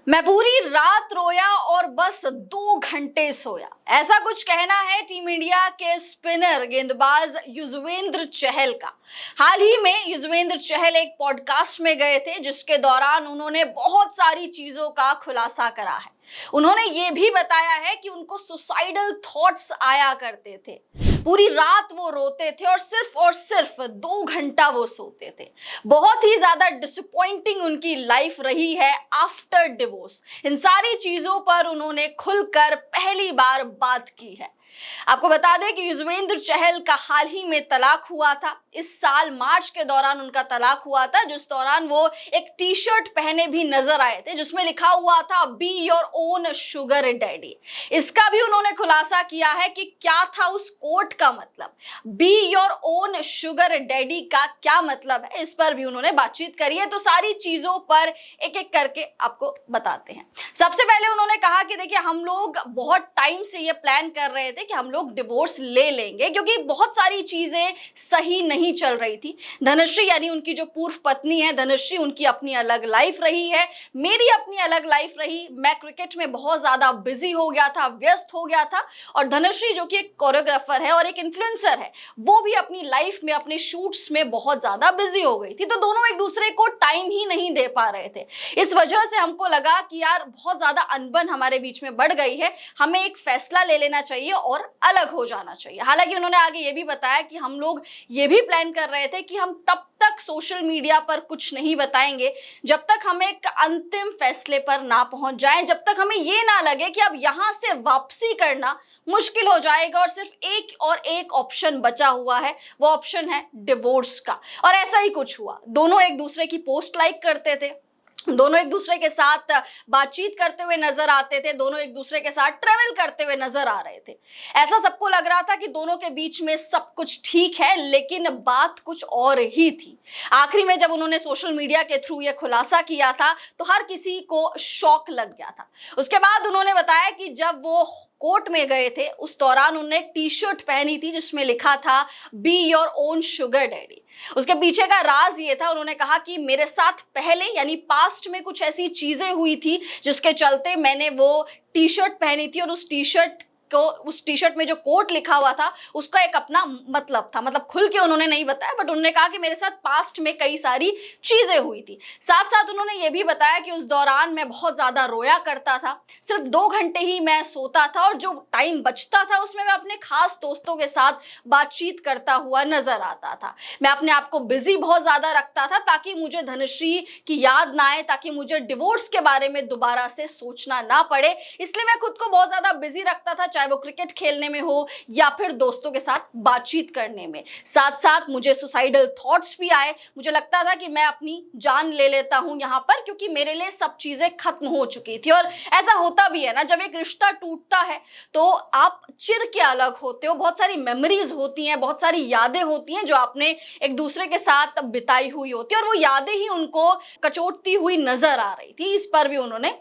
मैं पूरी रात रोया और बस 2 घंटे सोया। ऐसा कुछ कहना है टीम इंडिया के स्पिनर गेंदबाज युजवेंद्र चहल का। हाल ही में युजवेंद्र चहल एक पॉडकास्ट में गए थे जिसके दौरान उन्होंने बहुत सारी चीजों का खुलासा करा है। उन्होंने ये भी बताया है कि उनको सुसाइडल थॉट्स आया करते थे। पूरी रात वो रोते थे और सिर्फ 2 घंटा वो सोते थे। बहुत ही ज्यादा डिसअपॉइंटिंग उनकी लाइफ रही है आफ्टर डिवोर्स। इन सारी चीजों पर उन्होंने खुलकर पहली बार बात की है। आपको बता दें कि युजवेंद्र चहल का हाल ही में तलाक हुआ था। इस साल मार्च के दौरान उनका तलाक हुआ था, जिस दौरान वो एक टी शर्ट पहने भी नजर आए थे जिसमें लिखा हुआ था be your own sugar daddy. इसका भी उन्होंने खुलासा किया है कि क्या था उस कोट का मतलब। Be your own sugar daddy का क्या मतलब है, इस पर भी उन्होंने बातचीत करी है। तो सारी चीजों पर एक एक करके आपको बताते हैं। सबसे पहले उन्होंने कहा कि देखिए, हम लोग बहुत टाइम से ये प्लान कर रहे थे कि हम लोग डिवोर्स ले लेंगे क्योंकि बहुत सारी चीजें सही नहीं चल रही थी। धनश्री यानी उनकी जो पूर्व पत्नी है धनश्री, उनकी अपनी अलग लाइफ रही है, मेरी अपनी अलग लाइफ रही। मैं क्रिकेट में बहुत ज्यादा बिजी हो गया था, व्यस्त हो गया था, और धनश्री जो कि एक कोरियोग्राफर है और एक इन्फ्लुएंसर है, वो भी अपनी लाइफ में अपने शूट्स में बहुत ज्यादा बिजी हो गई थी। तो दोनों एक दूसरे को टाइम ही नहीं दे पा रहे थे। इस वजह से हमको लगा कि यार बहुत ज्यादा अनबन हमारे बीच में बढ़ गई है, हमें एक फैसला ले लेना चाहिए और अलग हो जाना चाहिए। हालांकि उन्होंने आगे ये भी बताया कि हम लोग ये भी प्लान कर रहे थे कि हम तब तक सोशल मीडिया पर कुछ नहीं बताएंगे जब तक हम एक अंतिम फैसले पर ना पहुंच जाएं, जब तक हमें ये ना लगे कि अब यहां से वापसी करना मुश्किल हो जाएगा और सिर्फ एक ऑप्शन बचा हुआ है, वो ऑप्शन है डिवोर्स का। और ऐसा ही कुछ हुआ। दोनों एक दूसरे की पोस्ट लाइक करते थे, दोनों एक दूसरे के साथ बातचीत करते हुए नजर आते थे, दोनों एक दूसरे के साथ ट्रेवल करते हुए नजर आ रहे थे। ऐसा सबको लग रहा था कि दोनों के बीच में सब कुछ ठीक है, लेकिन बात कुछ और ही थी। आखिरी में जब उन्होंने सोशल मीडिया के थ्रू यह खुलासा किया था तो हर किसी को शॉक लग गया था। उसके बाद उन्होंने बताया कि जब वो कोर्ट में गए थे उस दौरान उन्होंने एक टी शर्ट पहनी थी जिसमें लिखा था be your own sugar daddy. उसके पीछे का राज ये था, उन्होंने कहा कि मेरे साथ पहले यानी पास्ट में कुछ ऐसी चीजें हुई थी जिसके चलते मैंने वो टी शर्ट पहनी थी, और उस टी शर्ट में जो कोट लिखा हुआ था उसका एक अपना मतलब था। मतलब खुल के उन्होंने नहीं बताया, बट उन्होंने कहा कि मेरे साथ पास्ट में कई सारी चीजें हुई थी। साथ साथ उन्होंने ये भी बताया कि उस दौरान मैं बहुत ज्यादा रोया करता था, सिर्फ 2 घंटे ही मैं सोता था, और जो टाइम बचता था उसमें मैं अपने खास दोस्तों के साथ बातचीत करता हुआ नजर आता था। मैं अपने आप को बिजी बहुत ज्यादा रखता था ताकि मुझे धनश्री की याद ना आए, ताकि मुझे डिवोर्स के बारे में दोबारा से सोचना ना पड़े। इसलिए मैं खुद को बहुत ज्यादा बिजी रखता था, चाहे वो क्रिकेट खेलने में हो या फिर दोस्तों के साथ बातचीत करने में। साथ साथ मुझे सुसाइडल थॉट्स भी आए। मुझे लगता था कि मैं अपनी जान ले लेता हूं यहां पर, क्योंकि मेरे लिए सब चीजें खत्म हो चुकी थी। और ऐसा होता भी है ना, जब एक रिश्ता टूटता है तो आप चिर के अलग होते हो, बहुत सारी मेमोरीज होती हैं, बहुत सारी यादें होती हैं जो आपने एक दूसरे के साथ बिताई हुई होती है, और वो यादें ही उनको कचोटती हुई नजर आ रही थी। इस पर भी उन्होंने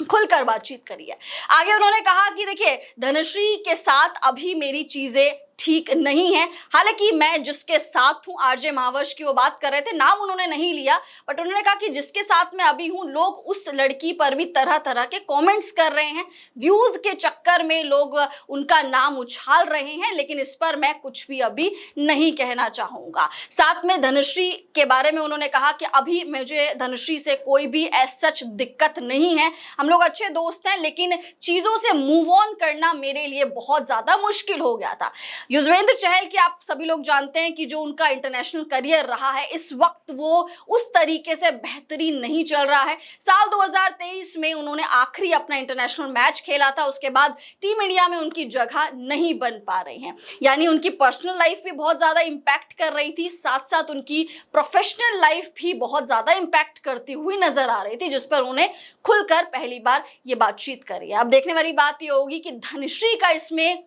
खुलकर बातचीत करी है। आगे उन्होंने कहा कि देखिए, धनश्री के साथ अभी मेरी चीजें ठीक नहीं है। हालांकि मैं जिसके साथ हूं, आरजे महावश की वो बात कर रहे थे, नाम उन्होंने नहीं लिया, बट उन्होंने कहा कि जिसके साथ मैं अभी हूं, लोग उस लड़की पर भी तरह तरह के कमेंट्स कर रहे हैं, व्यूज के चक्कर में लोग उनका नाम उछाल रहे हैं, लेकिन इस पर मैं कुछ भी अभी नहीं कहना चाहूंगा। साथ में धनश्री के बारे में उन्होंने कहा कि अभी मुझे धनश्री से कोई भी सच दिक्कत नहीं है, हम लोग अच्छे दोस्त हैं, लेकिन चीजों से मूव ऑन करना मेरे लिए बहुत ज्यादा मुश्किल हो गया था। युजवेंद्र चहल की आप सभी लोग जानते हैं कि जो उनका इंटरनेशनल करियर रहा है, इस वक्त वो उस तरीके से बेहतरीन नहीं चल रहा है। साल 2023 में उन्होंने आखिरी अपना इंटरनेशनल मैच खेला था, उसके बाद टीम इंडिया में उनकी जगह नहीं बन पा रही है। यानी उनकी पर्सनल लाइफ भी बहुत ज्यादा इंपैक्ट कर रही थी, साथ साथ उनकी प्रोफेशनल लाइफ भी बहुत ज्यादा इंपैक्ट करती हुई नजर आ रही थी, जिस पर उन्हें खुलकर पहली बार ये बातचीत करी है। अब देखने वाली बात ये होगी कि धनश्री का इसमें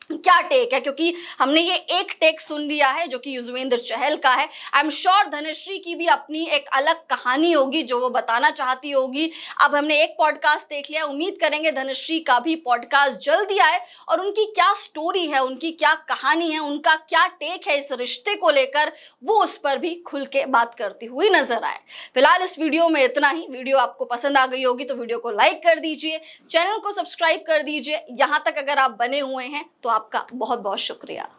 क्या टेक है, क्योंकि हमने ये एक टेक सुन लिया है जो कि युजवेंद्र चहल का है। आई एम श्योर धनश्री की भी अपनी एक अलग कहानी होगी जो वो बताना चाहती होगी। अब हमने एक पॉडकास्ट देख लिया, उम्मीद करेंगे धनश्री का भी पॉडकास्ट जल्दी आए और उनकी क्या स्टोरी है, उनकी क्या कहानी है, उनका क्या टेक है इस रिश्ते को लेकर, वो उस पर भी खुल के बात करती हुई नजर आए। फिलहाल इस वीडियो में इतना ही। वीडियो आपको पसंद आ गई होगी तो वीडियो को लाइक कर दीजिए, चैनल को सब्सक्राइब कर दीजिए। यहां तक अगर आप बने हुए हैं तो आपका बहुत बहुत शुक्रिया।